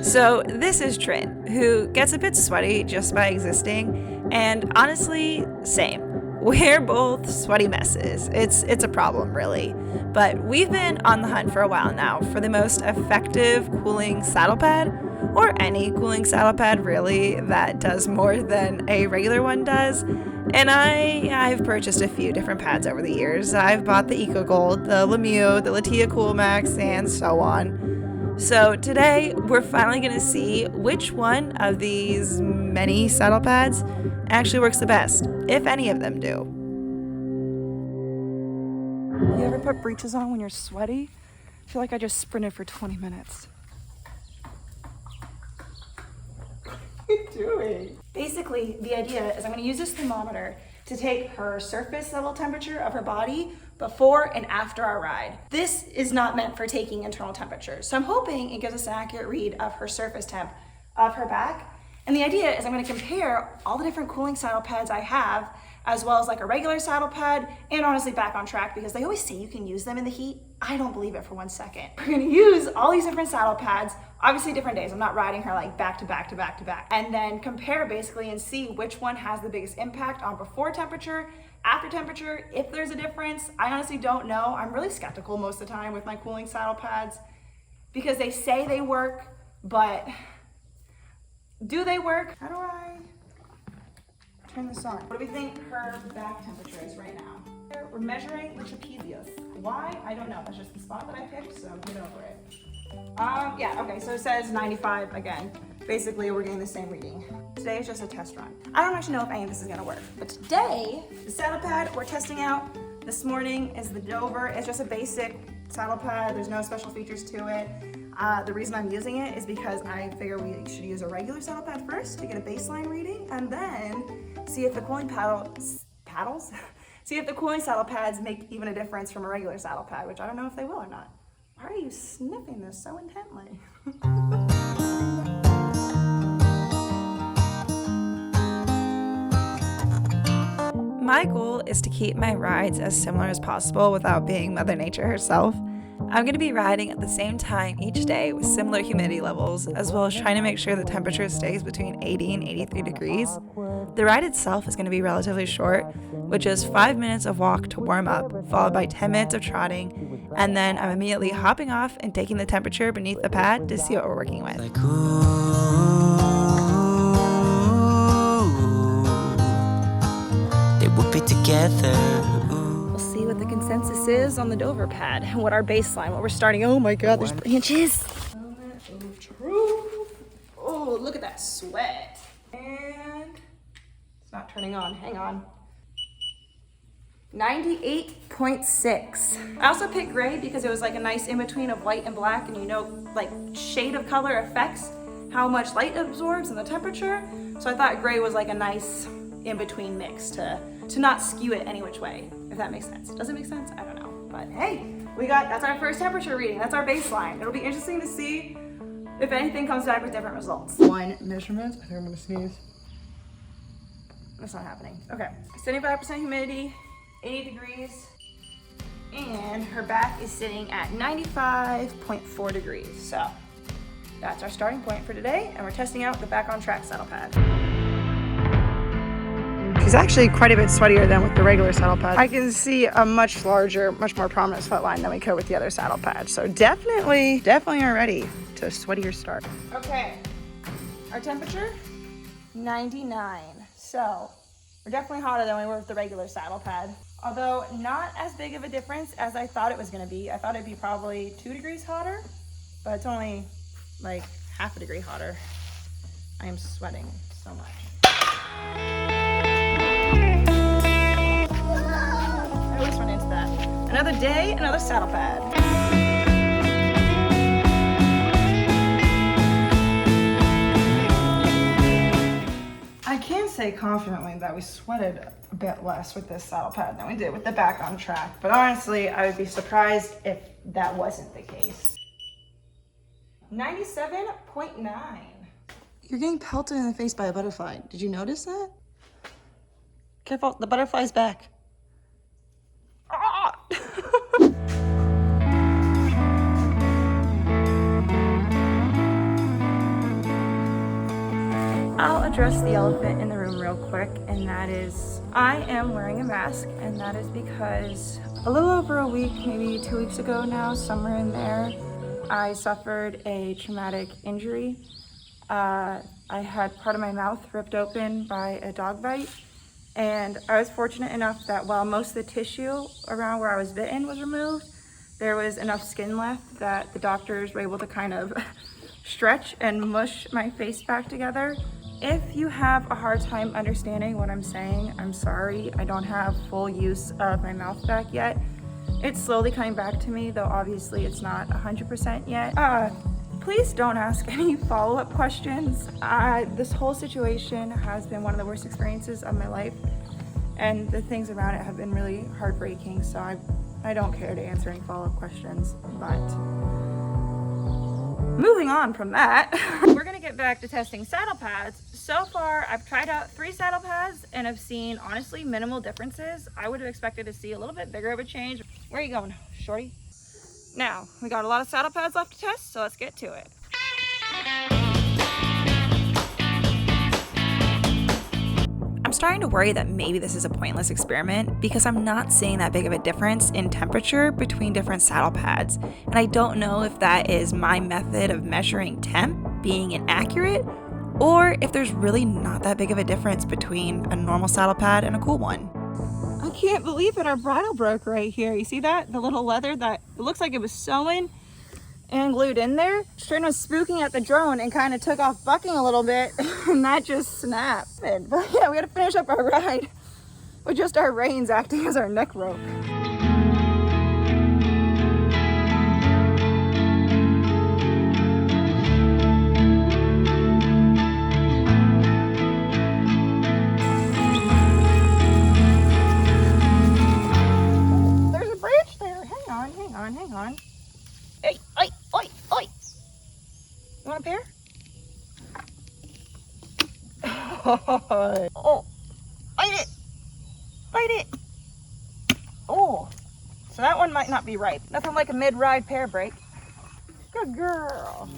So this is Trin, who gets a bit sweaty just by existing, and honestly, same. We're both sweaty messes. It's a problem, really. But we've been on the hunt for a while now for the most effective cooling saddle pad, or any cooling saddle pad really, that does more than a regular one does. And I've purchased a few different pads over the years. I've bought the Eco Gold, the Lemieux, the Latia Cool Max, and so on. So today, we're finally going to see which one of these many saddle pads actually works the best, if any of them do. You ever put breeches on when you're sweaty? I feel like I just sprinted for 20 minutes. What are you doing? Basically, the idea is I'm going to use this thermometer to take her surface level temperature of her body before and after our ride. This is not meant for taking internal temperature, so I'm hoping it gives us an accurate read of her surface temp of her back. And the idea is I'm going to compare all the different cooling saddle pads I have, as well as like a regular saddle pad, and honestly Back on Track, because they always say you can use them in the heat. I don't believe it for 1 second. We're going to use all these different saddle pads, obviously different days. I'm not riding her like back to back to back to back. And then compare basically and see which one has the biggest impact on before temperature, after temperature, if there's a difference. I honestly don't know. I'm really skeptical most of the time with my cooling saddle pads because they say they work, but do they work? How do I turn this on? What do we think her back temperature is right now? We're measuring the trapezius. Why? I don't know. That's just the spot that I picked, so get over it. Yeah, okay, so it says 95 again. Basically, we're getting the same reading. Today is just a test run. I don't actually know if any of this is gonna work, but today, the saddle pad we're testing out this morning is the Dover. It's just a basic saddle pad. There's no special features to it. The reason I'm using it is because I figure we should use a regular saddle pad first to get a baseline reading, and then see if the cooling see if the cooling saddle pads make even a difference from a regular saddle pad, which I don't know if they will or not. Why are you sniffing this so intently? My goal is to keep my rides as similar as possible without being Mother Nature herself. I'm going to be riding at the same time each day with similar humidity levels, as well as trying to make sure the temperature stays between 80 and 83 degrees. The ride itself is going to be relatively short, which is 5 minutes of walk to warm up, followed by 10 minutes of trotting, and then I'm immediately hopping off and taking the temperature beneath the pad to see what we're working with. Like, ooh, they whip it together. We'll see what the consensus is on the Dover pad, and what our baseline, what we're starting. Oh my God, there's branches. Moment of truth. Oh, look at that sweat. And it's not turning on, hang on. 98.6. I also picked gray because it was like a nice in-between of white and black, and you know, like shade of color affects how much light absorbs and the temperature. So I thought gray was like a nice in-between mix to not skew it any which way, if that makes sense. Does it make sense? I don't know. But hey, that's our first temperature reading. That's our baseline. It'll be interesting to see if anything comes back with different results. One measurement. I think I'm gonna sneeze. That's not happening. Okay, 75% humidity, 80 degrees, and her back is sitting at 95.4 degrees. So that's our starting point for today, and we're testing out the Back on Track saddle pad. She's actually quite a bit sweatier than with the regular saddle pad. I can see a much larger, much more prominent sweat line than we could with the other saddle pad. So definitely are ready to a sweatier start. Okay, our temperature, 99. So we're definitely hotter than we were with the regular saddle pad. Although not as big of a difference as I thought it was gonna be. I thought it'd be probably 2 degrees hotter, but it's only like half a degree hotter. I am sweating so much. I always run into that. Another day, another saddle pad. I can say confidently that we sweated a bit less with this saddle pad than we did with the Back on Track, but honestly, I would be surprised if that wasn't the case. 97.9. You're getting pelted in the face by a butterfly. Did you notice that? Careful, the butterfly's back. Ah! I'll address the elephant in the room real quick, and that is I am wearing a mask, and that is because a little over a week, maybe 2 weeks ago now, somewhere in there, I suffered a traumatic injury. I had part of my mouth ripped open by a dog bite, and I was fortunate enough that while most of the tissue around where I was bitten was removed, there was enough skin left that the doctors were able to kind of stretch and mush my face back together. If you have a hard time understanding what I'm saying, I'm sorry. I don't have full use of my mouth back yet. It's slowly coming back to me, though obviously it's not 100% yet. Please don't ask any follow-up questions. This whole situation has been one of the worst experiences of my life, and the things around it have been really heartbreaking, so I don't care to answer any follow-up questions. But moving on from that, we're gonna get back to testing saddle pads. So far, I've tried out 3 saddle pads and have seen, honestly, minimal differences. I would have expected to see a little bit bigger of a change. Where are you going, shorty? Now, we got a lot of saddle pads left to test, so let's get to it. I'm starting to worry that maybe this is a pointless experiment because I'm not seeing that big of a difference in temperature between different saddle pads. And I don't know if that is my method of measuring temp being inaccurate, or if there's really not that big of a difference between a normal saddle pad and a cool one. I can't believe it, our bridle broke right here. You see that? The little leather that it looks like it was sewn and glued in there. Strain was spooking at the drone and kind of took off bucking a little bit, and that just snapped. But yeah, we gotta finish up our ride with just our reins acting as our neck rope. There's a branch there. Hang on. Hey, oi. You want a pair? Oh, bite it. Oh, so that one might not be ripe. Nothing like a mid-ride pear break. Good girl.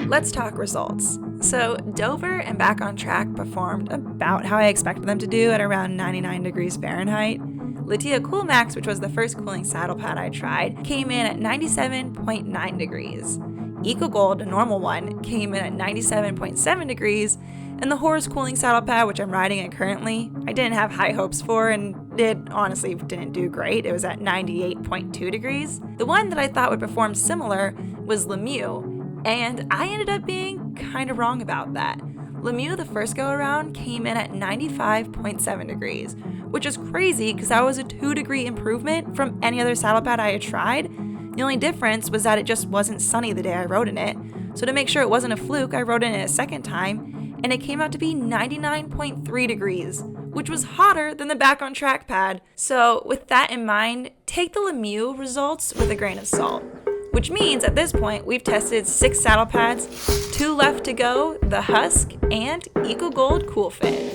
Let's talk results. So Dover and Back on Track performed about how I expected them to do at around 99 degrees Fahrenheit. Latia Cool Max, which was the first cooling saddle pad I tried, came in at 97.9 degrees. Eco Gold, a normal one, came in at 97.7 degrees, and the Horse cooling saddle pad, which I'm riding in currently, I didn't have high hopes for, and it honestly didn't do great. It was at 98.2 degrees. The one that I thought would perform similar was Lemieux, and I ended up being kind of wrong about that. Lemieux, the first go around, came in at 95.7 degrees, which is crazy because that was a 2-degree improvement from any other saddle pad I had tried. The only difference was that it just wasn't sunny the day I rode in it. So to make sure it wasn't a fluke, I rode in it a second time, and it came out to be 99.3 degrees, which was hotter than the Back on Track pad. So with that in mind, take the Lemieux results with a grain of salt. Which means at this point we've tested 6 saddle pads, 2 left to go, the Husk and Eco Gold Cool Fit.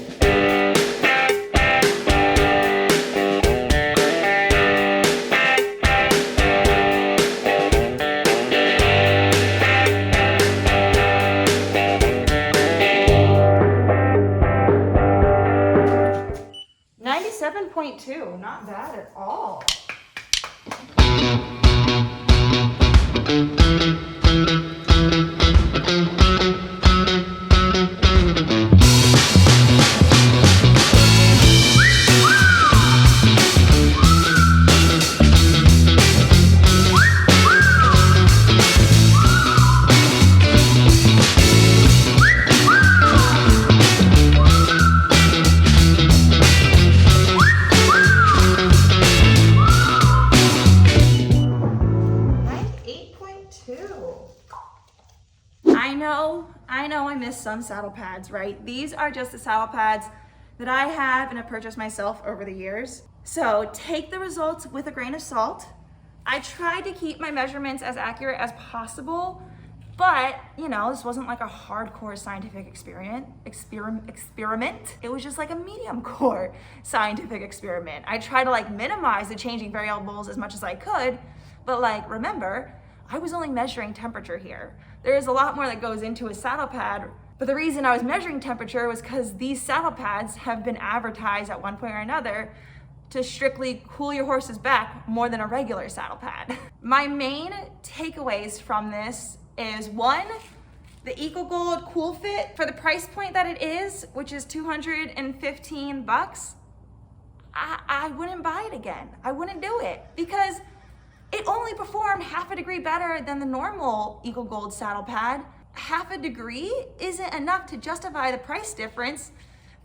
.2, not bad at all. I know I missed some saddle pads, right? These are just the saddle pads that I have and have purchased myself over the years. So take the results with a grain of salt. I tried to keep my measurements as accurate as possible, but But, you know, this wasn't like a hardcore scientific experiment. It was just like a medium core scientific experiment. I tried to like minimize the changing variables as much as I could, but like, remember, I was only measuring temperature here. There is a lot more that goes into a saddle pad, but the reason I was measuring temperature was because these saddle pads have been advertised at one point or another to strictly cool your horse's back more than a regular saddle pad. My main takeaways from this is, one, the EcoGold Cool Fit, for the price point that it is, which is $215, I wouldn't buy it again. I wouldn't do it because it only performed half a degree better than the normal EcoGold saddle pad. Half a degree isn't enough to justify the price difference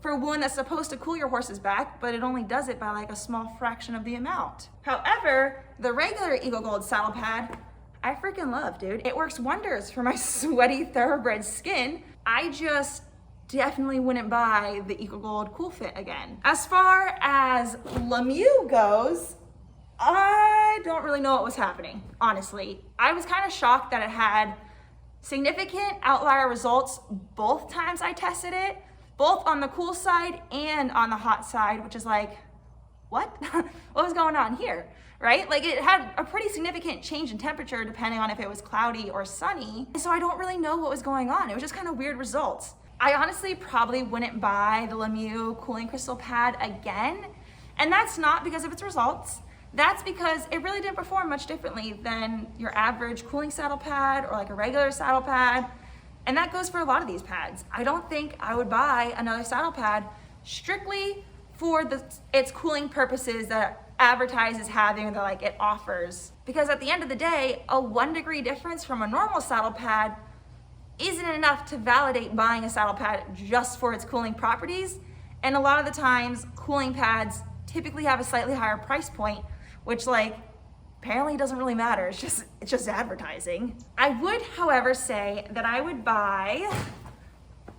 for one that's supposed to cool your horse's back, but it only does it by like a small fraction of the amount. However, the regular EcoGold saddle pad, I freaking love, dude. It works wonders for my sweaty thoroughbred skin. I just definitely wouldn't buy the EcoGold Cool Fit again. As far as Lemieux goes, I don't really know what was happening, honestly. I was kind of shocked that it had significant outlier results both times I tested it, both on the cool side and on the hot side, which is like, what? What was going on here, right? Like, it had a pretty significant change in temperature depending on if it was cloudy or sunny. So I don't really know what was going on. It was just kind of weird results. I honestly probably wouldn't buy the Lemieux cooling crystal pad again. And that's not because of its results. That's because it really didn't perform much differently than your average cooling saddle pad or like a regular saddle pad. And that goes for a lot of these pads. I don't think I would buy another saddle pad strictly for its cooling purposes that it advertises having, that like it offers. Because at the end of the day, a 1 degree difference from a normal saddle pad isn't enough to validate buying a saddle pad just for its cooling properties. And a lot of the times, cooling pads typically have a slightly higher price point, which like apparently doesn't really matter. It's just advertising. I would, however, say that I would buy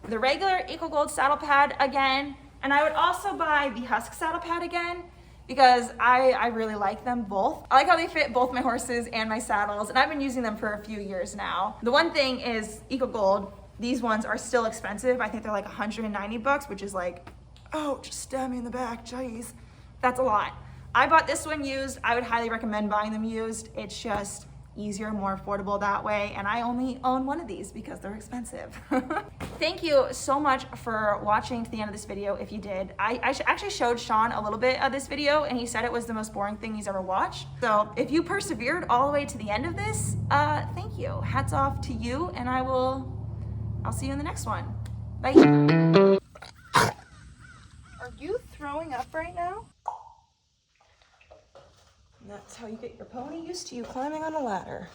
the regular EcoGold saddle pad again, and I would also buy the Husk saddle pad again because I really like them both. I like how they fit both my horses and my saddles, and I've been using them for a few years now. The one thing is EcoGold, these ones are still expensive. I think they're like $190, which is like, oh, just stab me in the back, jeez. That's a lot. I bought this one used. I would highly recommend buying them used. It's just easier, more affordable that way. And I only own one of these because they're expensive. Thank you so much for watching to the end of this video if you did. I actually showed Sean a little bit of this video and he said it was the most boring thing he's ever watched. So if you persevered all the way to the end of this, thank you. Hats off to you, and I'll see you in the next one. Bye. Are you throwing up right now? That's how you get your pony used to you climbing on a ladder.